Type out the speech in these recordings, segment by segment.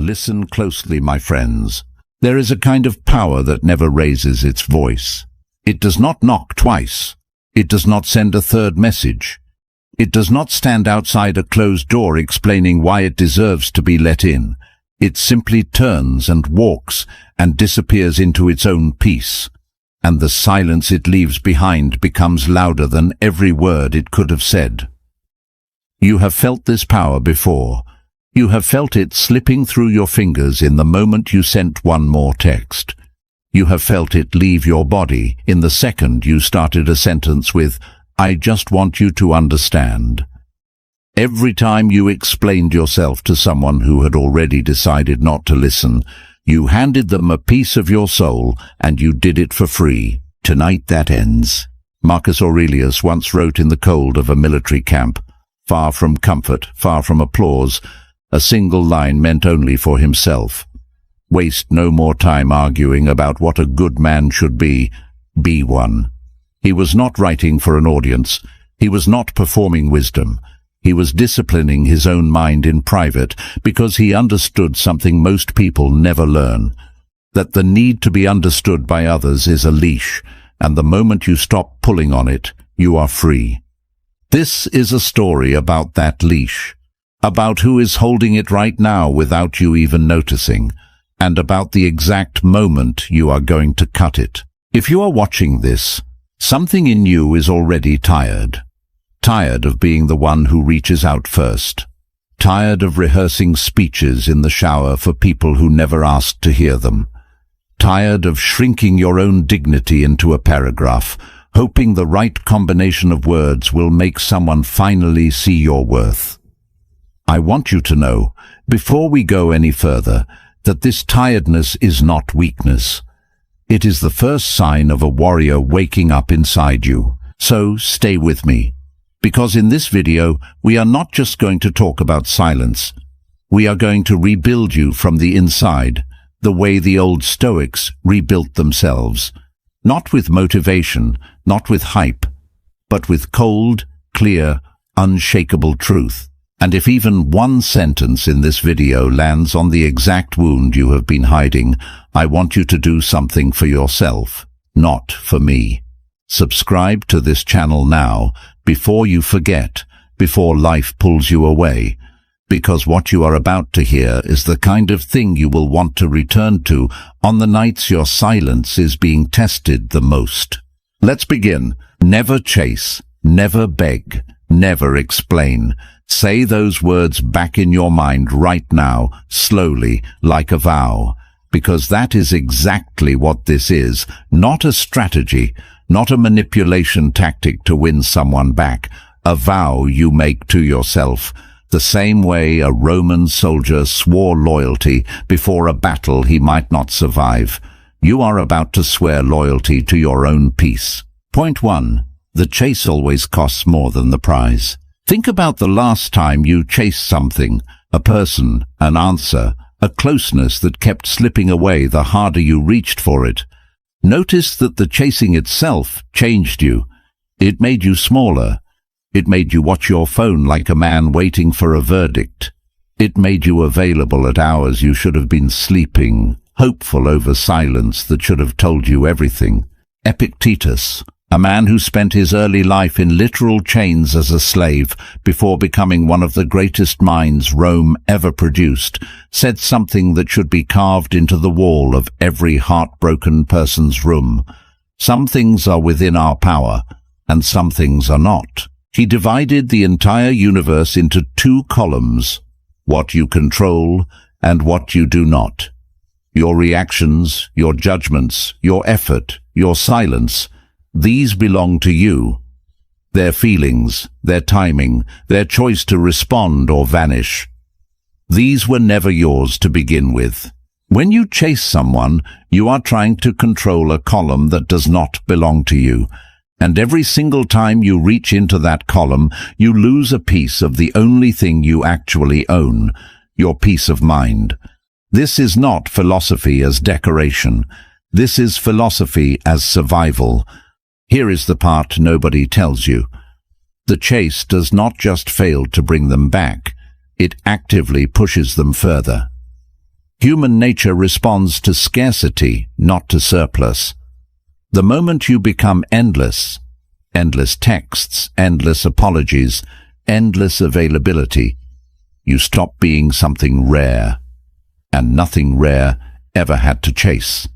Listen closely, my friends. There is a kind of power that never raises its voice. It does not knock twice. It does not send a third message. It does not stand outside a closed door explaining why it deserves to be let in. It simply turns and walks and disappears into its own peace. And the silence it leaves behind becomes louder than every word it could have said. You have felt this power before. You have felt it slipping through your fingers in the moment you sent one more text. You have felt it leave your body in the second you started a sentence with, "I just want you to understand." Every time you explained yourself to someone who had already decided not to listen, you handed them a piece of your soul, and you did it for free. Tonight that ends. Marcus Aurelius once wrote in the cold of a military camp, far from comfort, far from applause, a single line meant only for himself. Waste no more time arguing about what a good man should be. Be one. He was not writing for an audience. He was not performing wisdom. He was disciplining his own mind in private because he understood something most people never learn, that the need to be understood by others is a leash, and the moment you stop pulling on it, you are free. This is a story about that leash, about who is holding it right now without you even noticing, and about the exact moment you are going to cut it. If you are watching this, something in you is already tired. Tired of being the one who reaches out first. Tired of rehearsing speeches in the shower for people who never asked to hear them. Tired of shrinking your own dignity into a paragraph, hoping the right combination of words will make someone finally see your worth. I want you to know, before we go any further, that this tiredness is not weakness. It is the first sign of a warrior waking up inside you. So stay with me, because in this video we are not just going to talk about silence. We are going to rebuild you from the inside, the way the old Stoics rebuilt themselves. Not with motivation, not with hype, but with cold, clear, unshakable truth. And if even one sentence in this video lands on the exact wound you have been hiding, I want you to do something for yourself, not for me. Subscribe to this channel now, before you forget, before life pulls you away, because what you are about to hear is the kind of thing you will want to return to on the nights your silence is being tested the most. Let's begin. Never chase, never beg, never explain. Say those words back in your mind right now, slowly, like a vow, because that is exactly what this is, not a strategy, not a manipulation tactic to win someone back, a vow you make to yourself, the same way a Roman soldier swore loyalty before a battle he might not survive. You are about to swear loyalty to your own peace. Point 1. The chase always costs more than the prize. Think about the last time you chased something, a person, an answer, a closeness that kept slipping away the harder you reached for it. Notice that the chasing itself changed you. It made you smaller. It made you watch your phone like a man waiting for a verdict. It made you available at hours you should have been sleeping, hopeful over silence that should have told you everything. Epictetus, a man who spent his early life in literal chains as a slave before becoming one of the greatest minds Rome ever produced, said something that should be carved into the wall of every heartbroken person's room. Some things are within our power, and some things are not. He divided the entire universe into 2 columns, what you control and what you do not. Your reactions, your judgments, your effort, your silence, these belong to you. Their feelings, their timing, their choice to respond or vanish. These were never yours to begin with. When you chase someone, you are trying to control a column that does not belong to you. And every single time you reach into that column, you lose a piece of the only thing you actually own, your peace of mind. This is not philosophy as decoration. This is philosophy as survival. Here is the part nobody tells you. The chase does not just fail to bring them back, it actively pushes them further. Human nature responds to scarcity, not to surplus. The moment you become endless texts, endless apologies, endless availability, you stop being something rare, and nothing rare ever had to chase.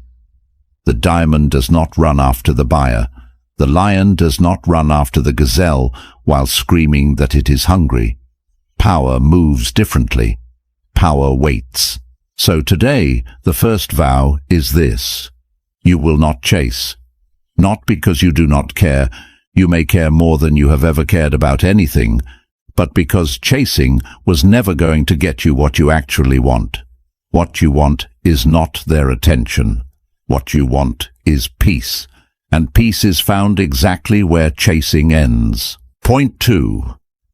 The diamond does not run after the buyer. The lion does not run after the gazelle while screaming that it is hungry. Power moves differently. Power waits. So today, the first vow is this: you will not chase. Not because you do not care, you may care more than you have ever cared about anything, but because chasing was never going to get you what you actually want. What you want is not their attention. What you want is peace, and peace is found exactly where chasing ends. Point 2.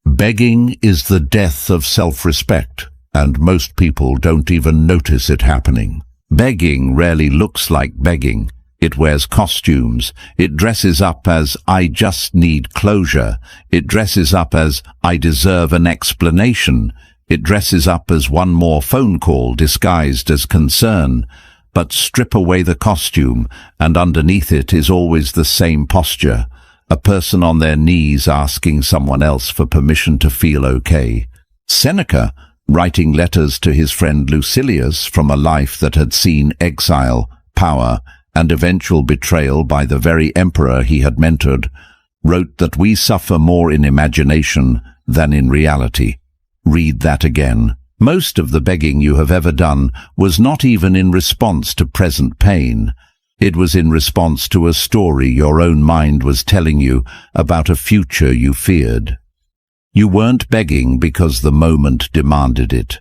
Begging is the death of self-respect, and most people don't even notice it happening. Begging rarely looks like begging. It wears costumes. It dresses up as "I just need closure." It dresses up as "I deserve an explanation." It dresses up as one more phone call disguised as concern. But strip away the costume, and underneath it is always the same posture. A person on their knees asking someone else for permission to feel okay. Seneca, writing letters to his friend Lucilius from a life that had seen exile, power, and eventual betrayal by the very emperor he had mentored, wrote that we suffer more in imagination than in reality. Read that again. Most of the begging you have ever done was not even in response to present pain. It was in response to a story your own mind was telling you about a future you feared. You weren't begging because the moment demanded it.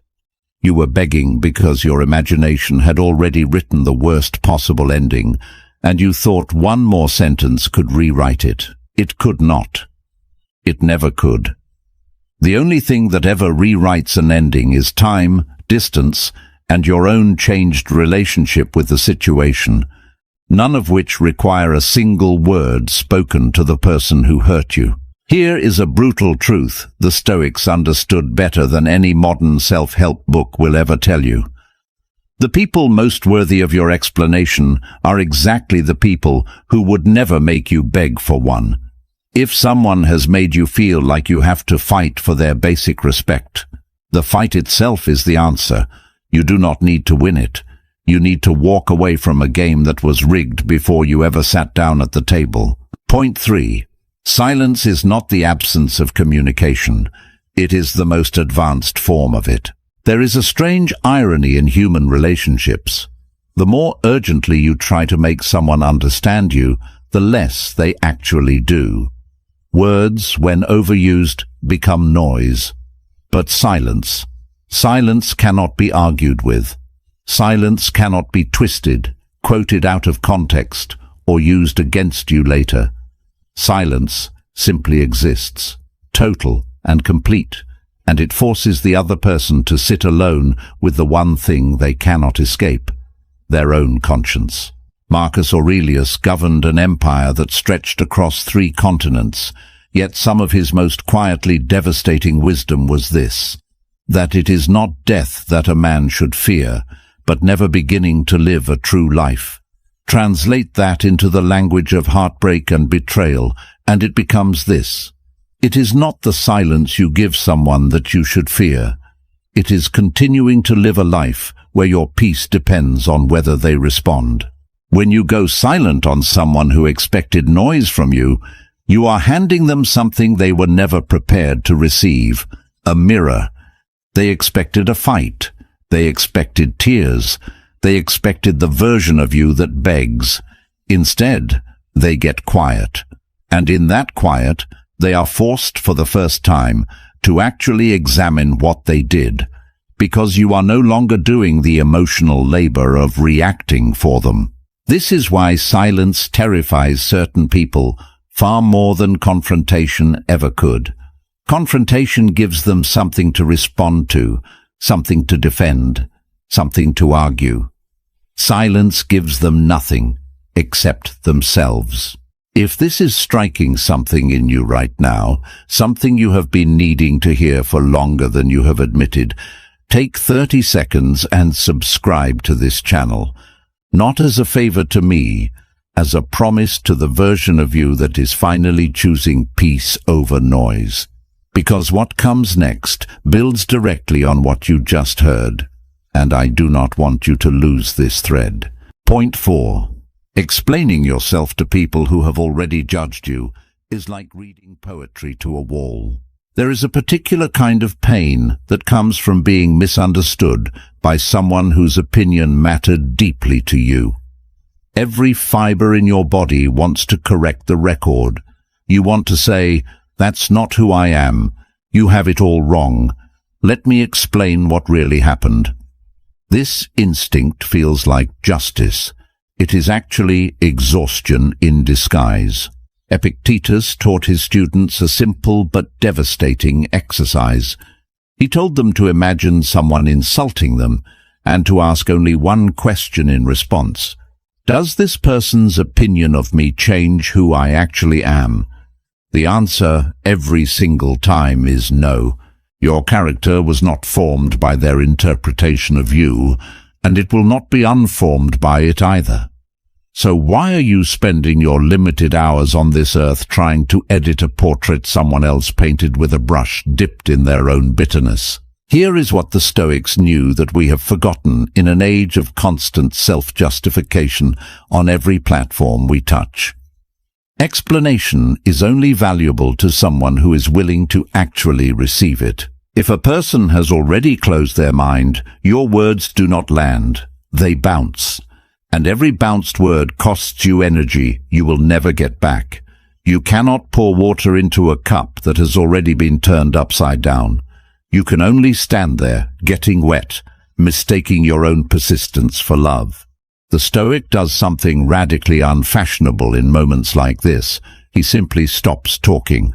You were begging because your imagination had already written the worst possible ending, and you thought one more sentence could rewrite it. It could not. It never could. The only thing that ever rewrites an ending is time, distance, and your own changed relationship with the situation, none of which require a single word spoken to the person who hurt you. Here is a brutal truth the Stoics understood better than any modern self-help book will ever tell you. The people most worthy of your explanation are exactly the people who would never make you beg for one. If someone has made you feel like you have to fight for their basic respect, the fight itself is the answer. You do not need to win it. You need to walk away from a game that was rigged before you ever sat down at the table. Point 3. Silence is not the absence of communication. It is the most advanced form of it. There is a strange irony in human relationships. The more urgently you try to make someone understand you, the less they actually do. Words, when overused, become noise. But silence cannot be argued with. Silence cannot be twisted, quoted out of context, or used against you later. Silence simply exists, total and complete, and it forces the other person to sit alone with the one thing they cannot escape, their own conscience. Marcus Aurelius governed an empire that stretched across 3 continents, yet some of his most quietly devastating wisdom was this: that it is not death that a man should fear, but never beginning to live a true life. Translate that into the language of heartbreak and betrayal, and it becomes this: it is not the silence you give someone that you should fear. It is continuing to live a life where your peace depends on whether they respond. When you go silent on someone who expected noise from you, you are handing them something they were never prepared to receive: a mirror. They expected a fight. They expected tears. They expected the version of you that begs. Instead, they get quiet. And in that quiet, they are forced for the first time to actually examine what they did, because you are no longer doing the emotional labor of reacting for them. This is why silence terrifies certain people far more than confrontation ever could. Confrontation gives them something to respond to, something to defend, something to argue. Silence gives them nothing except themselves. If this is striking something in you right now, something you have been needing to hear for longer than you have admitted, Take 30 seconds and subscribe to this channel, not as a favor to me, as a promise to the version of you that is finally choosing peace over noise. Because what comes next builds directly on what you just heard, and I do not want you to lose this thread. Point 4. Explaining yourself to people who have already judged you is like reading poetry to a wall. There is a particular kind of pain that comes from being misunderstood by someone whose opinion mattered deeply to you. Every fiber in your body wants to correct the record. You want to say, "That's not who I am. You have it all wrong. Let me explain what really happened." This instinct feels like justice. It is actually exhaustion in disguise. Epictetus taught his students a simple but devastating exercise. He told them to imagine someone insulting them and to ask only one question in response. Does this person's opinion of me change who I actually am? The answer every single time is no. Your character was not formed by their interpretation of you, and it will not be unformed by it either. So why are you spending your limited hours on this earth trying to edit a portrait someone else painted with a brush dipped in their own bitterness? Here is what the Stoics knew that we have forgotten in an age of constant self-justification on every platform we touch. Explanation is only valuable to someone who is willing to actually receive it. If a person has already closed their mind, your words do not land, they bounce. And every bounced word costs you energy you will never get back. You cannot pour water into a cup that has already been turned upside down. You can only stand there, getting wet, mistaking your own persistence for love. The Stoic does something radically unfashionable in moments like this. He simply stops talking.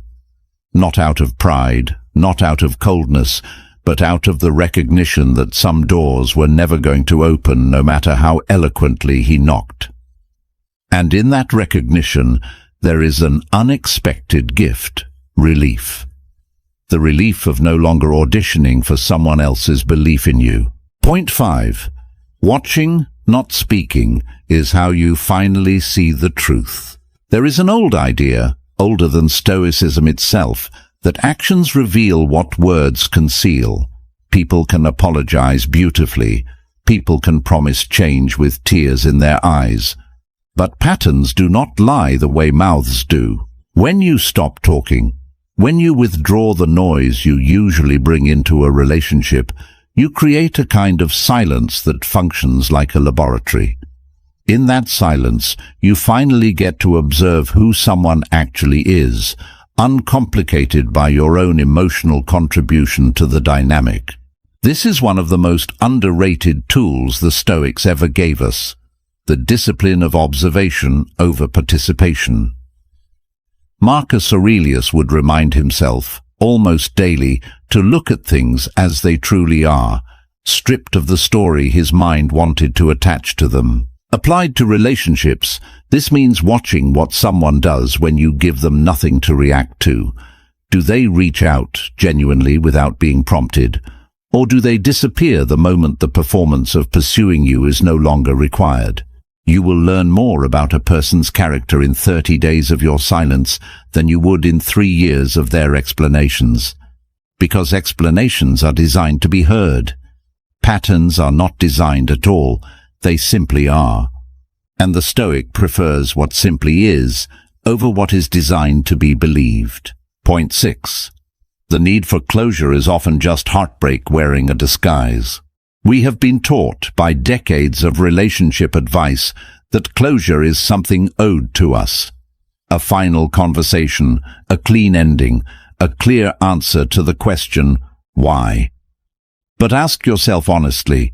Not out of pride, not out of coldness, but out of the recognition that some doors were never going to open no matter how eloquently he knocked. And in that recognition, there is an unexpected gift, relief. The relief of no longer auditioning for someone else's belief in you. Point 5. Watching, not speaking, is how you finally see the truth. There is an old idea, older than Stoicism itself, that actions reveal what words conceal. People can apologize beautifully. People can promise change with tears in their eyes. But patterns do not lie the way mouths do. When you stop talking, when you withdraw the noise you usually bring into a relationship, you create a kind of silence that functions like a laboratory. In that silence, you finally get to observe who someone actually is, uncomplicated by your own emotional contribution to the dynamic. This is one of the most underrated tools the Stoics ever gave us, the discipline of observation over participation. Marcus Aurelius would remind himself, almost daily, to look at things as they truly are, stripped of the story his mind wanted to attach to them. Applied to relationships, this means watching what someone does when you give them nothing to react to. Do they reach out genuinely without being prompted? Or do they disappear the moment the performance of pursuing you is no longer required? You will learn more about a person's character in 30 days of your silence than you would in 3 years of their explanations. Because explanations are designed to be heard. Patterns are not designed at all. They simply are. And the Stoic prefers what simply is over what is designed to be believed. Point 6. The need for closure is often just heartbreak wearing a disguise. We have been taught by decades of relationship advice that closure is something owed to us. A final conversation, a clean ending, a clear answer to the question, why? But ask yourself honestly,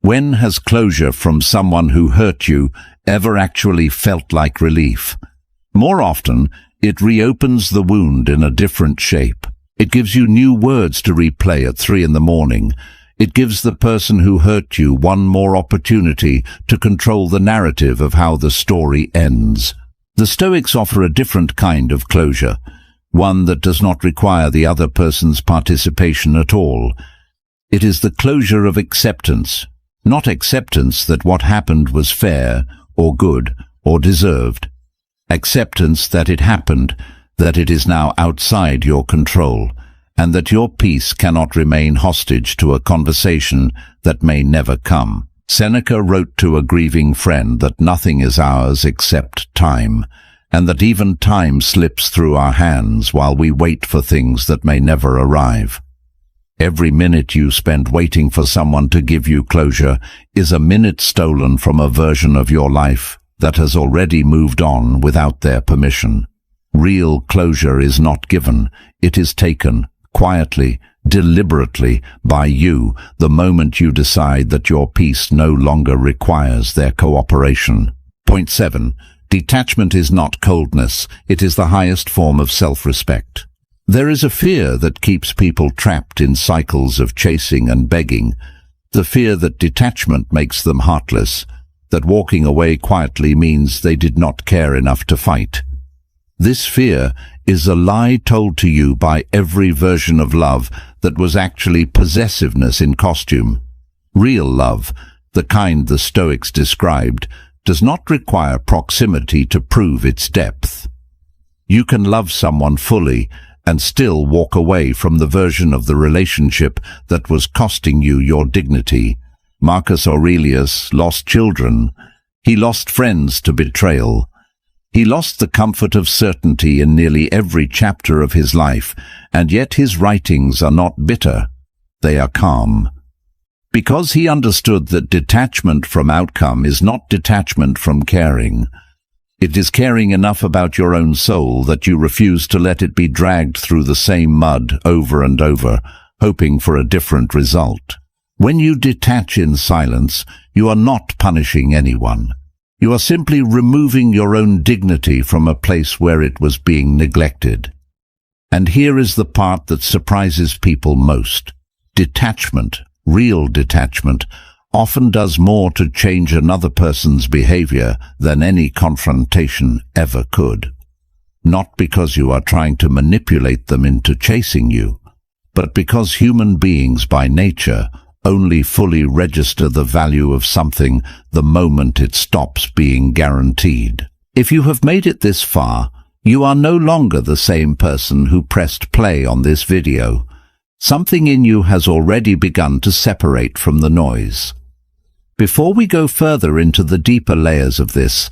when has closure from someone who hurt you ever actually felt like relief? More often, it reopens the wound in a different shape. It gives you new words to replay at 3 in the morning. It gives the person who hurt you one more opportunity to control the narrative of how the story ends. The Stoics offer a different kind of closure, one that does not require the other person's participation at all. It is the closure of acceptance, not acceptance that what happened was fair or good or deserved. Acceptance that it happened, that it is now outside your control, and that your peace cannot remain hostage to a conversation that may never come. Seneca wrote to a grieving friend that nothing is ours except time, and that even time slips through our hands while we wait for things that may never arrive. Every minute you spend waiting for someone to give you closure is a minute stolen from a version of your life that has already moved on without their permission. Real closure is not given, it is taken, quietly, deliberately, by you, the moment you decide that your peace no longer requires their cooperation. Point 7. Detachment is not coldness, it is the highest form of self-respect. There is a fear that keeps people trapped in cycles of chasing and begging, the fear that detachment makes them heartless, that walking away quietly means they did not care enough to fight. This fear is a lie told to you by every version of love that was actually possessiveness in costume. Real love, the kind the Stoics described, does not require proximity to prove its depth. You can love someone fully and still walk away from the version of the relationship that was costing you your dignity. Marcus Aurelius lost children. He lost friends to betrayal. He lost the comfort of certainty in nearly every chapter of his life, and yet his writings are not bitter. They are calm. Because he understood that detachment from outcome is not detachment from caring. It is caring enough about your own soul that you refuse to let it be dragged through the same mud over and over, hoping for a different result. When you detach in silence, you are not punishing anyone. You are simply removing your own dignity from a place where it was being neglected. And here is the part that surprises people most. Detachment, real detachment, often does more to change another person's behavior than any confrontation ever could. Not because you are trying to manipulate them into chasing you, but because human beings by nature only fully register the value of something the moment it stops being guaranteed. If you have made it this far, you are no longer the same person who pressed play on this video. Something in you has already begun to separate from the noise. Before we go further into the deeper layers of this,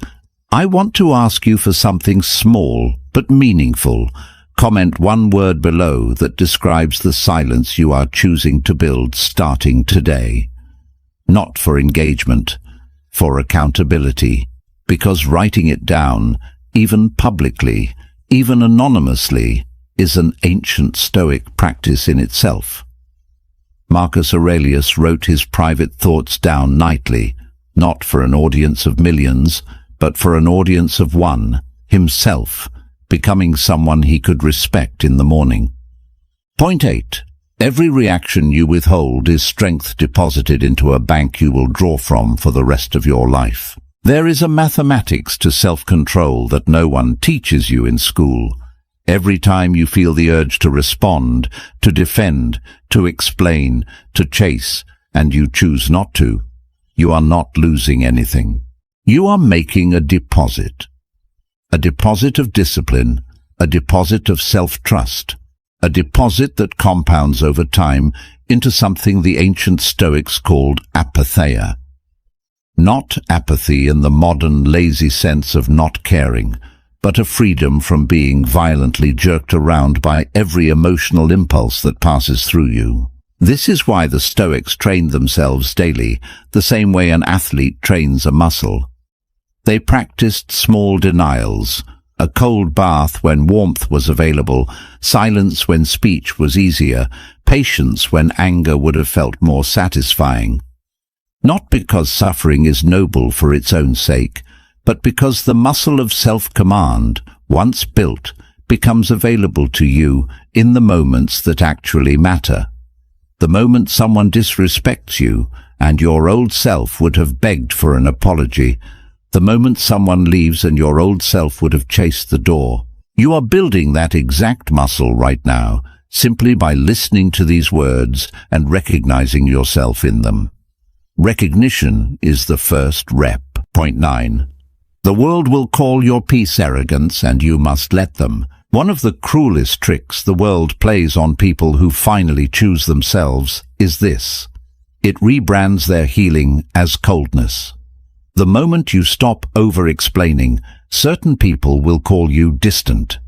I want to ask you for something small but meaningful. Comment one word below that describes the silence you are choosing to build starting today. Not for engagement, for accountability, because writing it down, even publicly, even anonymously, is an ancient Stoic practice in itself. Marcus Aurelius wrote his private thoughts down nightly, not for an audience of millions, but for an audience of one, himself, becoming someone he could respect in the morning. Point 8. Every reaction you withhold is strength deposited into a bank you will draw from for the rest of your life. There is a mathematics to self-control that no one teaches you in school. Every time you feel the urge to respond, to defend, to explain, to chase, and you choose not to, you are not losing anything. You are making a deposit. A deposit of discipline, a deposit of self-trust, a deposit that compounds over time into something the ancient Stoics called apatheia. Not apathy in the modern lazy sense of not caring, but a freedom from being violently jerked around by every emotional impulse that passes through you. This is why the Stoics trained themselves daily, the same way an athlete trains a muscle. They practiced small denials, a cold bath when warmth was available, silence when speech was easier, patience when anger would have felt more satisfying. Not because suffering is noble for its own sake, but because the muscle of self-command, once built, becomes available to you in the moments that actually matter. The moment someone disrespects you, and your old self would have begged for an apology, the moment someone leaves and your old self would have chased the door. You are building that exact muscle right now, simply by listening to these words and recognizing yourself in them. Recognition is the first rep. Point 9. The world will call your peace arrogance, and you must let them. One of the cruelest tricks the world plays on people who finally choose themselves is this. It rebrands their healing as coldness. The moment you stop over-explaining, certain people will call you distant.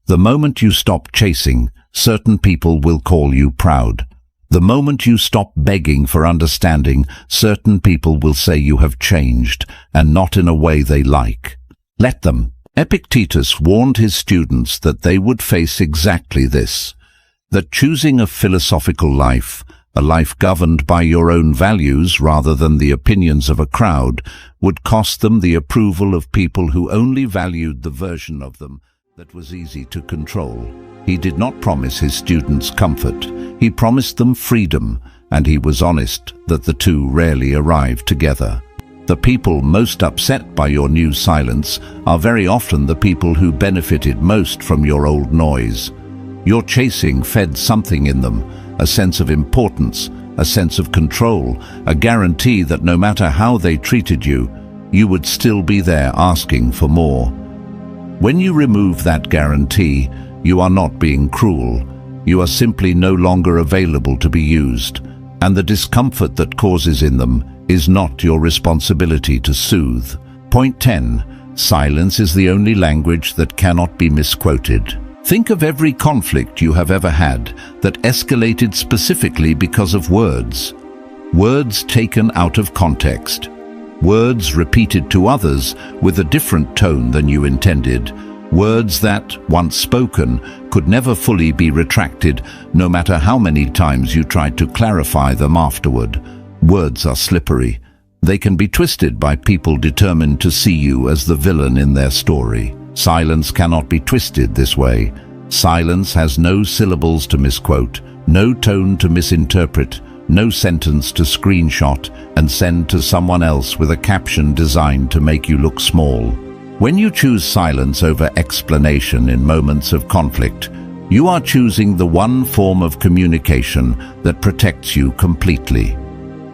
The moment you stop chasing, certain people will call you proud. The moment you stop begging for understanding, certain people will say you have changed, and not in a way they like. Let them. Epictetus warned his students that they would face exactly this, that choosing a philosophical life, a life governed by your own values rather than the opinions of a crowd, would cost them the approval of people who only valued the version of them that was easy to control. He did not promise his students comfort. He promised them freedom, and he was honest that the two rarely arrived together. The people most upset by your new silence are very often the people who benefited most from your old noise. Your chasing fed something in them, a sense of importance, a sense of control, a guarantee that no matter how they treated you, you would still be there asking for more. When you remove that guarantee, you are not being cruel. You are simply no longer available to be used, and the discomfort that causes in them is not your responsibility to soothe. Point 10. Silence is the only language that cannot be misquoted. Think of every conflict you have ever had that escalated specifically because of words. Words taken out of context. Words repeated to others with a different tone than you intended. Words that, once spoken, could never fully be retracted, no matter how many times you tried to clarify them afterward. Words are slippery. They can be twisted by people determined to see you as the villain in their story. Silence cannot be twisted this way. Silence has no syllables to misquote, no tone to misinterpret, no sentence to screenshot and send to someone else with a caption designed to make you look small. When you choose silence over explanation in moments of conflict, you are choosing the one form of communication that protects you completely.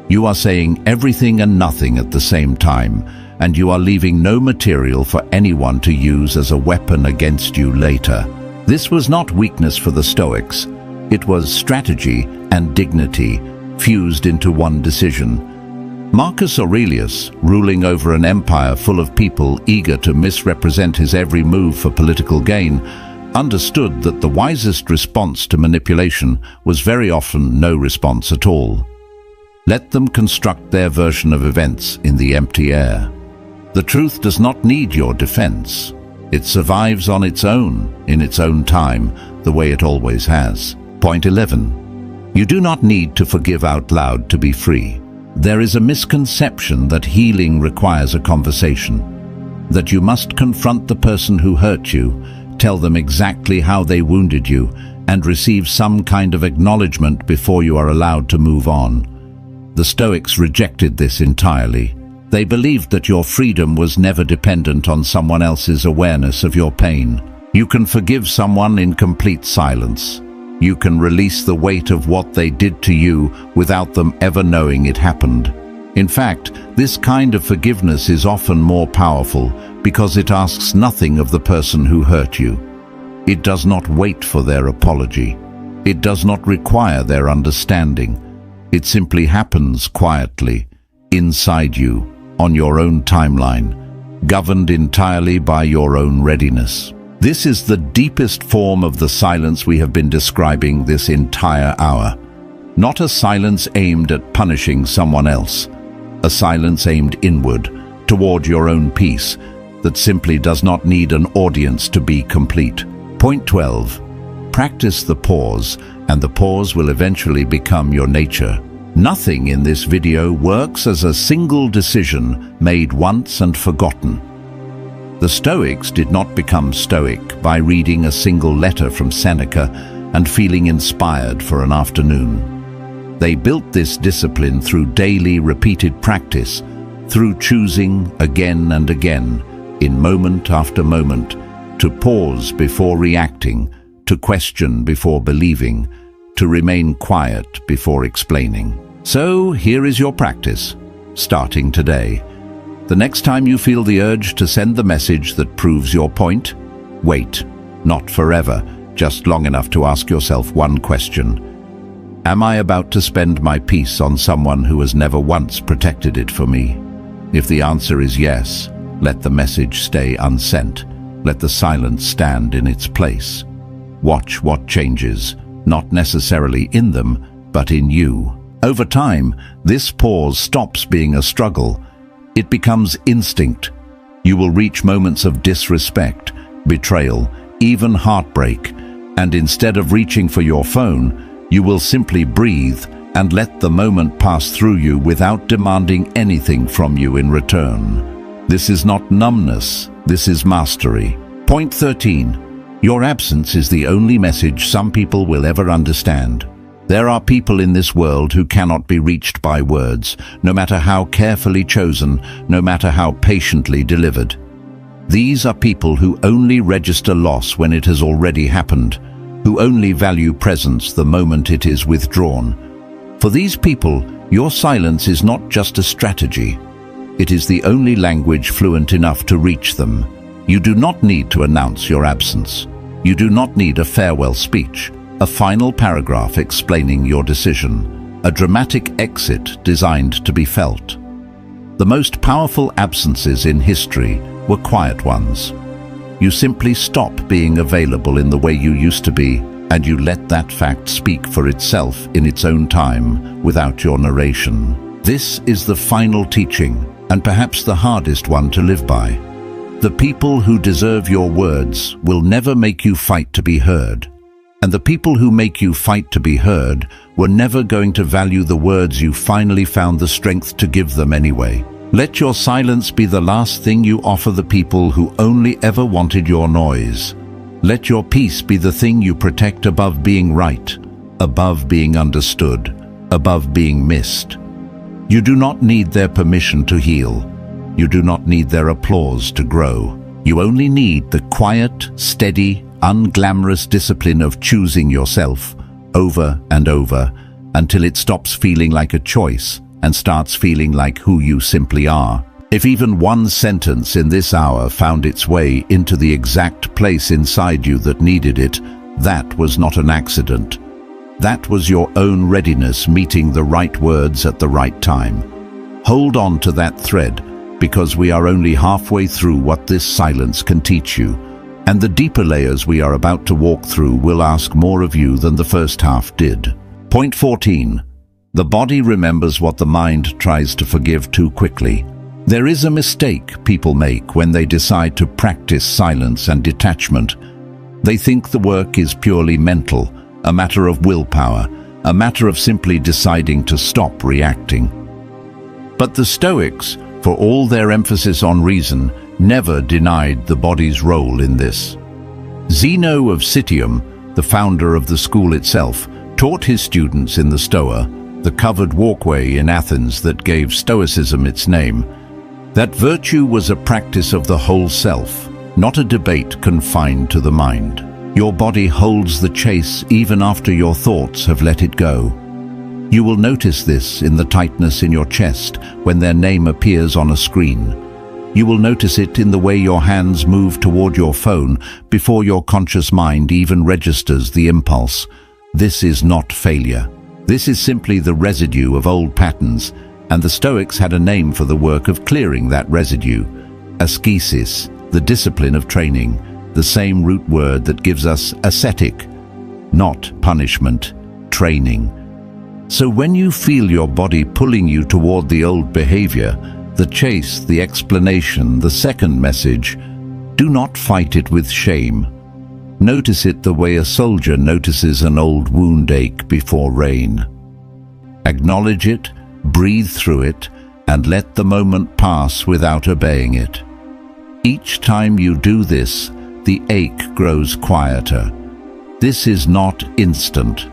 You are saying everything and nothing at the same time, and you are leaving no material for anyone to use as a weapon against you later. This was not weakness for the Stoics. It was strategy and dignity fused into one decision. Marcus Aurelius, ruling over an empire full of people eager to misrepresent his every move for political gain, understood that the wisest response to manipulation was very often no response at all. Let them construct their version of events in the empty air. The truth does not need your defense. It survives on its own, in its own time, the way it always has. Point 11. You do not need to forgive out loud to be free. There is a misconception that healing requires a conversation, that you must confront the person who hurt you, tell them exactly how they wounded you, and receive some kind of acknowledgement before you are allowed to move on. The Stoics rejected this entirely. They believed that your freedom was never dependent on someone else's awareness of your pain. You can forgive someone in complete silence. You can release the weight of what they did to you without them ever knowing it happened. In fact, this kind of forgiveness is often more powerful because it asks nothing of the person who hurt you. It does not wait for their apology. It does not require their understanding. It simply happens quietly, inside you, on your own timeline, governed entirely by your own readiness. This is the deepest form of the silence we have been describing this entire hour. Not a silence aimed at punishing someone else, a silence aimed inward, toward your own peace, that simply does not need an audience to be complete. Point 12. Practice the pause, and the pause will eventually become your nature. Nothing in this video works as a single decision made once and forgotten. The Stoics did not become Stoic by reading a single letter from Seneca and feeling inspired for an afternoon. They built this discipline through daily repeated practice, through choosing again and again, in moment after moment, to pause before reacting, to question before believing, to remain quiet before explaining. So here is your practice, starting today. The next time you feel the urge to send the message that proves your point, wait, not forever, just long enough to ask yourself one question. Am I about to spend my peace on someone who has never once protected it for me? If the answer is yes, let the message stay unsent. Let the silence stand in its place. Watch what changes, not necessarily in them, but in you. Over time, this pause stops being a struggle. It becomes instinct. You will reach moments of disrespect, betrayal, even heartbreak, and instead of reaching for your phone, you will simply breathe and let the moment pass through you without demanding anything from you in return. This is not numbness, this is mastery. Point 13. Your absence is the only message some people will ever understand. There are people in this world who cannot be reached by words, no matter how carefully chosen, no matter how patiently delivered. These are people who only register loss when it has already happened, who only value presence the moment it is withdrawn. For these people, your silence is not just a strategy. It is the only language fluent enough to reach them. You do not need to announce your absence. You do not need a farewell speech, a final paragraph explaining your decision, a dramatic exit designed to be felt. The most powerful absences in history were quiet ones. You simply stop being available in the way you used to be, and you let that fact speak for itself in its own time, without your narration. This is the final teaching, and perhaps the hardest one to live by. The people who deserve your words will never make you fight to be heard, and the people who make you fight to be heard were never going to value the words you finally found the strength to give them anyway. Let your silence be the last thing you offer the people who only ever wanted your noise. Let your peace be the thing you protect above being right, above being understood, above being missed. You do not need their permission to heal. You do not need their applause to grow. You only need the quiet, steady, unglamorous discipline of choosing yourself over and over until it stops feeling like a choice and starts feeling like who you simply are. If even one sentence in this hour found its way into the exact place inside you that needed it, that was not an accident. That was your own readiness meeting the right words at the right time. Hold on to that thread, because we are only halfway through what this silence can teach you, and the deeper layers we are about to walk through will ask more of you than the first half did. Point 14. The body remembers what the mind tries to forgive too quickly. There is a mistake people make when they decide to practice silence and detachment. They think the work is purely mental, a matter of willpower, a matter of simply deciding to stop reacting. But the Stoics, for all their emphasis on reason, never denied the body's role in this. Zeno of Citium, the founder of the school itself, taught his students in the Stoa, the covered walkway in Athens that gave Stoicism its name, that virtue was a practice of the whole self, not a debate confined to the mind. Your body holds the chase even after your thoughts have let it go. You will notice this in the tightness in your chest when their name appears on a screen. You will notice it in the way your hands move toward your phone before your conscious mind even registers the impulse. This is not failure. This is simply the residue of old patterns, and the Stoics had a name for the work of clearing that residue. Ascesis, the discipline of training, the same root word that gives us ascetic, not punishment, training. So when you feel your body pulling you toward the old behavior, the chase, the explanation, the second message, do not fight it with shame. Notice it the way a soldier notices an old wound ache before rain. Acknowledge it, breathe through it, and let the moment pass without obeying it. Each time you do this, the ache grows quieter. This is not instant.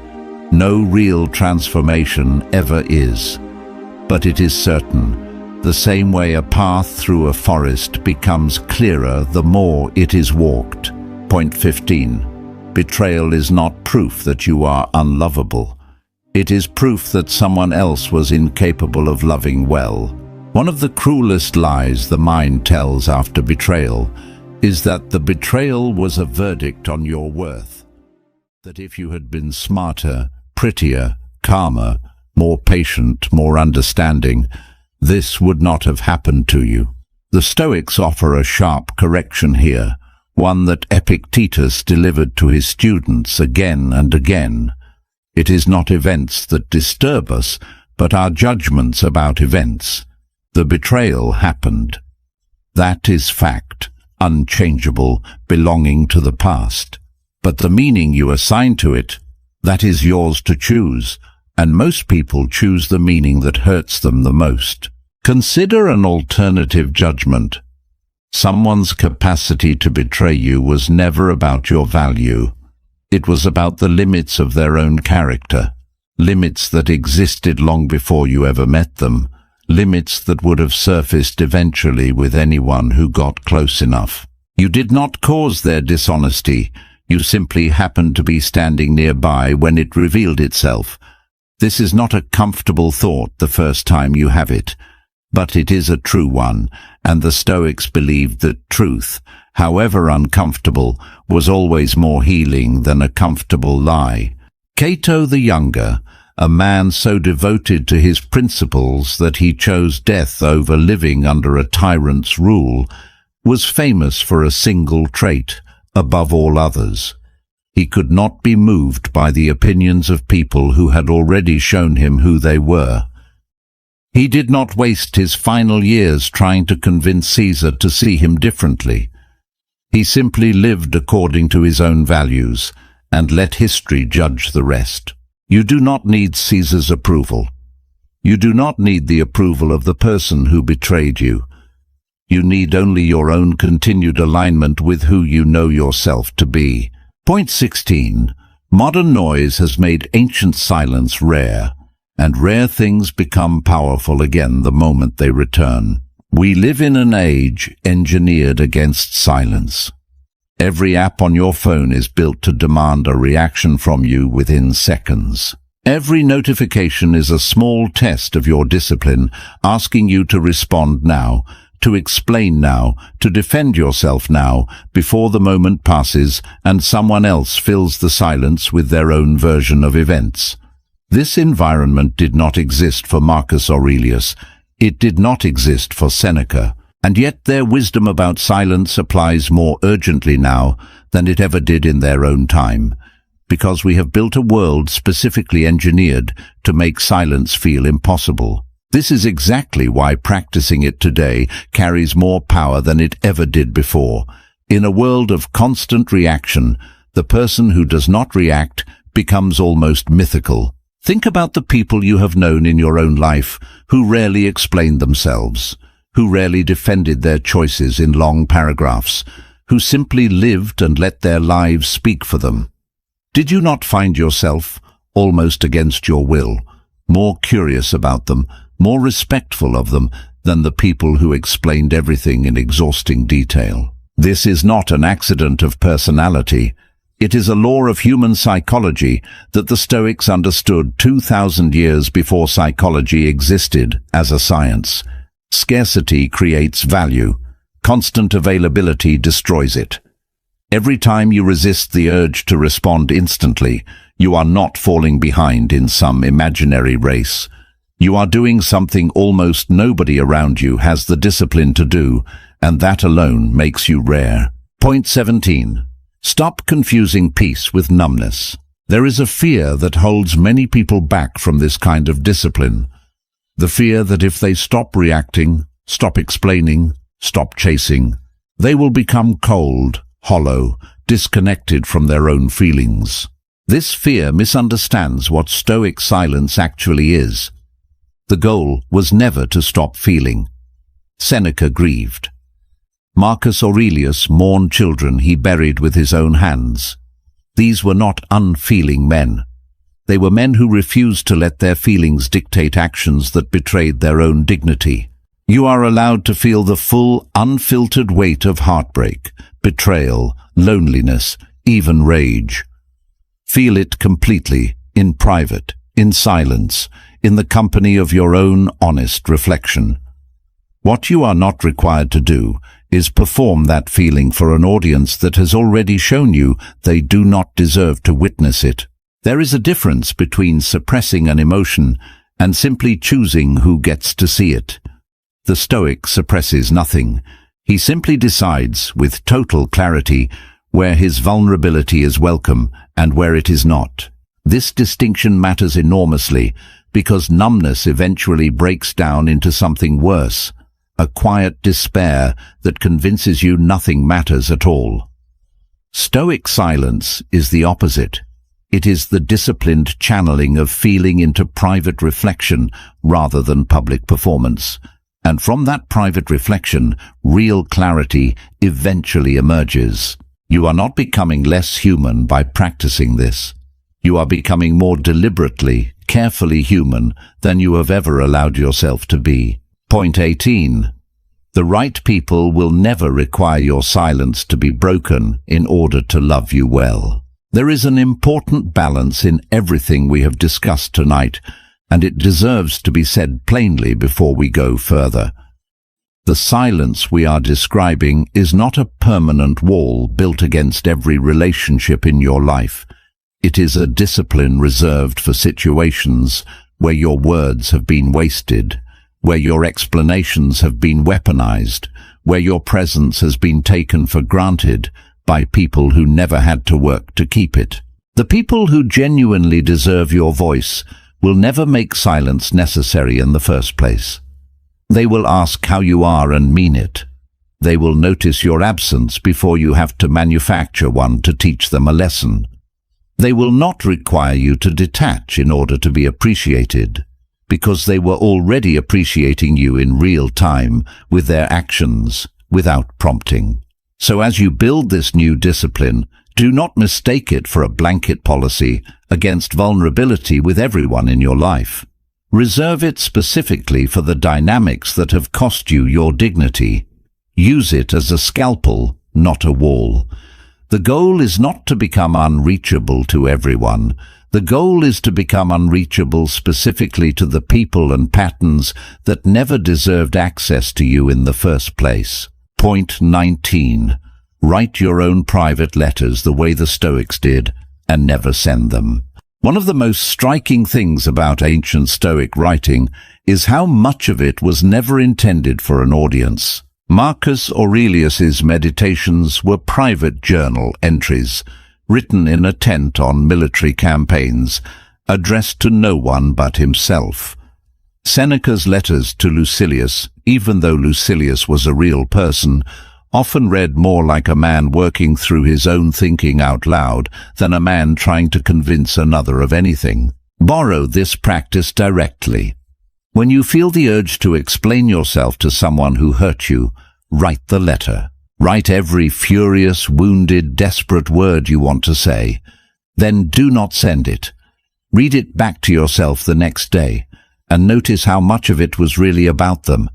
No real transformation ever is. But it is certain, the same way a path through a forest becomes clearer the more it is walked. Point 15. Betrayal is not proof that you are unlovable. It is proof that someone else was incapable of loving well. One of the cruelest lies the mind tells after betrayal is that the betrayal was a verdict on your worth. That if you had been smarter, prettier, calmer, more patient, more understanding, this would not have happened to you. The Stoics offer a sharp correction here, one that Epictetus delivered to his students again and again. It is not events that disturb us, but our judgments about events. The betrayal happened. That is fact, unchangeable, belonging to the past. But the meaning you assign to it, that is yours to choose, and most people choose the meaning that hurts them the most. Consider an alternative judgment. Someone's capacity to betray you was never about your value. It was about the limits of their own character, limits that existed long before you ever met them, limits that would have surfaced eventually with anyone who got close enough. You did not cause their dishonesty. You simply happened to be standing nearby when it revealed itself. This is not a comfortable thought the first time you have it, but it is a true one, and the Stoics believed that truth, however uncomfortable, was always more healing than a comfortable lie. Cato the Younger, a man so devoted to his principles that he chose death over living under a tyrant's rule, was famous for a single trait above all others. He could not be moved by the opinions of people who had already shown him who they were. He did not waste his final years trying to convince Caesar to see him differently. He simply lived according to his own values and let history judge the rest. You do not need Caesar's approval. You do not need the approval of the person who betrayed you. You need only your own continued alignment with who you know yourself to be. Point 16. Modern noise has made ancient silence rare, and rare things become powerful again the moment they return. We live in an age engineered against silence. Every app on your phone is built to demand a reaction from you within seconds. Every notification is a small test of your discipline, asking you to respond now, to explain now, to defend yourself now, before the moment passes and someone else fills the silence with their own version of events. This environment did not exist for Marcus Aurelius. It did not exist for Seneca. And yet their wisdom about silence applies more urgently now than it ever did in their own time, because we have built a world specifically engineered to make silence feel impossible. This is exactly why practicing it today carries more power than it ever did before. In a world of constant reaction, the person who does not react becomes almost mythical. Think about the people you have known in your own life who rarely explained themselves, who rarely defended their choices in long paragraphs, who simply lived and let their lives speak for them. Did you not find yourself, almost against your will, more curious about them, more respectful of them than the people who explained everything in exhausting detail? This is not an accident of personality. It is a law of human psychology that the Stoics understood 2,000 years before psychology existed as a science. Scarcity creates value. Constant availability destroys it. Every time you resist the urge to respond instantly, you are not falling behind in some imaginary race. You are doing something almost nobody around you has the discipline to do, and that alone makes you rare. Point 17. Stop confusing peace with numbness. There is a fear that holds many people back from this kind of discipline. The fear that if they stop reacting, stop explaining, stop chasing, they will become cold, hollow, disconnected from their own feelings. This fear misunderstands what Stoic silence actually is. The goal was never to stop feeling. Seneca grieved. Marcus Aurelius mourned children he buried with his own hands. These were not unfeeling men. They were men who refused to let their feelings dictate actions that betrayed their own dignity. You are allowed to feel the full, unfiltered weight of heartbreak, betrayal, loneliness, even rage. Feel it completely, in private, in silence, in the company of your own honest reflection. What you are not required to do is perform that feeling for an audience that has already shown you they do not deserve to witness it. There is a difference between suppressing an emotion and simply choosing who gets to see it. The Stoic suppresses nothing. He simply decides, with total clarity, where his vulnerability is welcome and where it is not. This distinction matters enormously because numbness eventually breaks down into something worse, a quiet despair that convinces you nothing matters at all. Stoic silence is the opposite. It is the disciplined channeling of feeling into private reflection rather than public performance. And from that private reflection, real clarity eventually emerges. You are not becoming less human by practicing this. You are becoming more deliberately, carefully human than you have ever allowed yourself to be. Point 18. The right people will never require your silence to be broken in order to love you well. There is an important balance in everything we have discussed tonight, and it deserves to be said plainly before we go further. The silence we are describing is not a permanent wall built against every relationship in your life. It is a discipline reserved for situations where your words have been wasted, where your explanations have been weaponized, where your presence has been taken for granted by people who never had to work to keep it. The people who genuinely deserve your voice will never make silence necessary in the first place. They will ask how you are and mean it. They will notice your absence before you have to manufacture one to teach them a lesson. They will not require you to detach in order to be appreciated, because they were already appreciating you in real time with their actions, without prompting. So as you build this new discipline, do not mistake it for a blanket policy against vulnerability with everyone in your life. Reserve it specifically for the dynamics that have cost you your dignity. Use it as a scalpel, not a wall. The goal is not to become unreachable to everyone. The goal is to become unreachable specifically to the people and patterns that never deserved access to you in the first place. Point 19. Write your own private letters the way the Stoics did, and never send them. One of the most striking things about ancient Stoic writing is how much of it was never intended for an audience. Marcus Aurelius's meditations were private journal entries, written in a tent on military campaigns, addressed to no one but himself. Seneca's letters to Lucilius, even though Lucilius was a real person, often read more like a man working through his own thinking out loud than a man trying to convince another of anything. Borrow this practice directly. When you feel the urge to explain yourself to someone who hurt you, write the letter. Write every furious, wounded, desperate word you want to say. Then do not send it. Read it back to yourself the next day, and notice how much of it was really about them,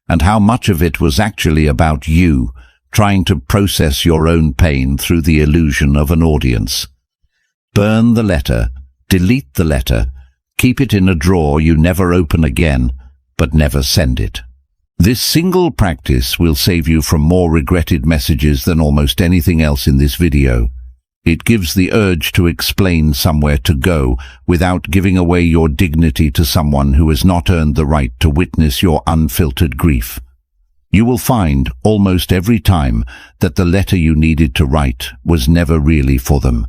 and how much of it was actually about you, trying to process your own pain through the illusion of an audience. Burn the letter, delete the letter, keep it in a drawer you never open again, but never send it. This single practice will save you from more regretted messages than almost anything else in this video. It gives the urge to explain somewhere to go without giving away your dignity to someone who has not earned the right to witness your unfiltered grief. You will find almost every time that the letter you needed to write was never really for them.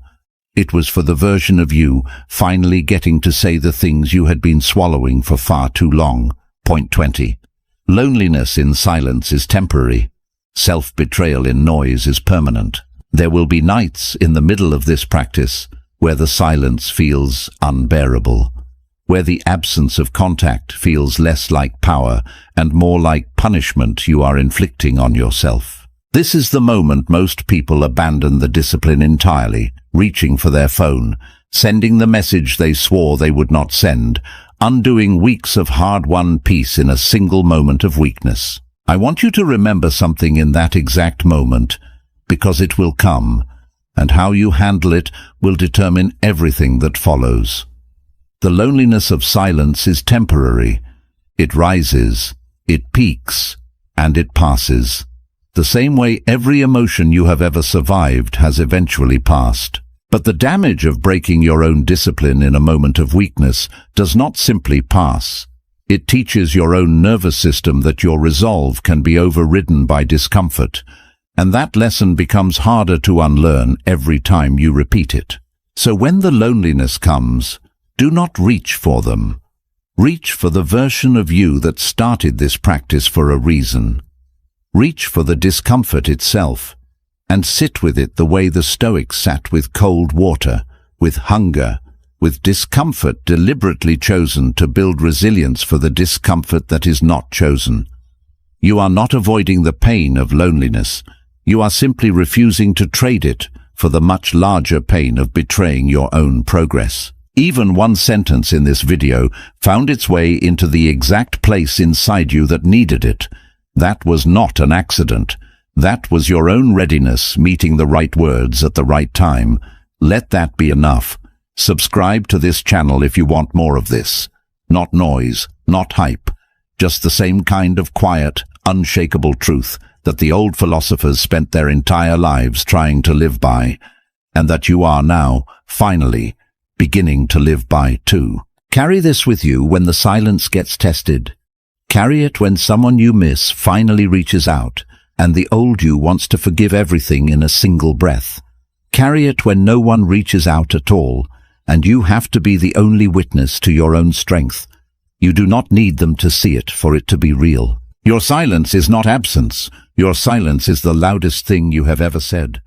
It was for the version of you finally getting to say the things you had been swallowing for far too long. Point 20. Loneliness in silence is temporary. Self-betrayal in noise is permanent. There will be nights in the middle of this practice where the silence feels unbearable, where the absence of contact feels less like power and more like punishment you are inflicting on yourself. This is the moment most people abandon the discipline entirely, reaching for their phone, sending the message they swore they would not send, undoing weeks of hard-won peace in a single moment of weakness. I want you to remember something in that exact moment, because it will come, and how you handle it will determine everything that follows. The loneliness of silence is temporary. It rises, it peaks, and it passes. The same way every emotion you have ever survived has eventually passed. But the damage of breaking your own discipline in a moment of weakness does not simply pass. It teaches your own nervous system that your resolve can be overridden by discomfort, and that lesson becomes harder to unlearn every time you repeat it. So when the loneliness comes, do not reach for them. Reach for the version of you that started this practice for a reason. Reach for the discomfort itself, and sit with it the way the Stoics sat with cold water, with hunger, with discomfort deliberately chosen to build resilience for the discomfort that is not chosen. You are not avoiding the pain of loneliness. You are simply refusing to trade it for the much larger pain of betraying your own progress. Even one sentence in this video found its way into the exact place inside you that needed it. That was not an accident. That was your own readiness meeting the right words at the right time. Let that be enough. Subscribe to this channel if you want more of this. Not noise, not hype, just the same kind of quiet, unshakable truth that the old philosophers spent their entire lives trying to live by, and that you are now, finally, beginning to live by too. Carry this with you when the silence gets tested. Carry it when someone you miss finally reaches out, and the old you wants to forgive everything in a single breath. Carry it when no one reaches out at all, and you have to be the only witness to your own strength. You do not need them to see it for it to be real. Your silence is not absence. Your silence is the loudest thing you have ever said.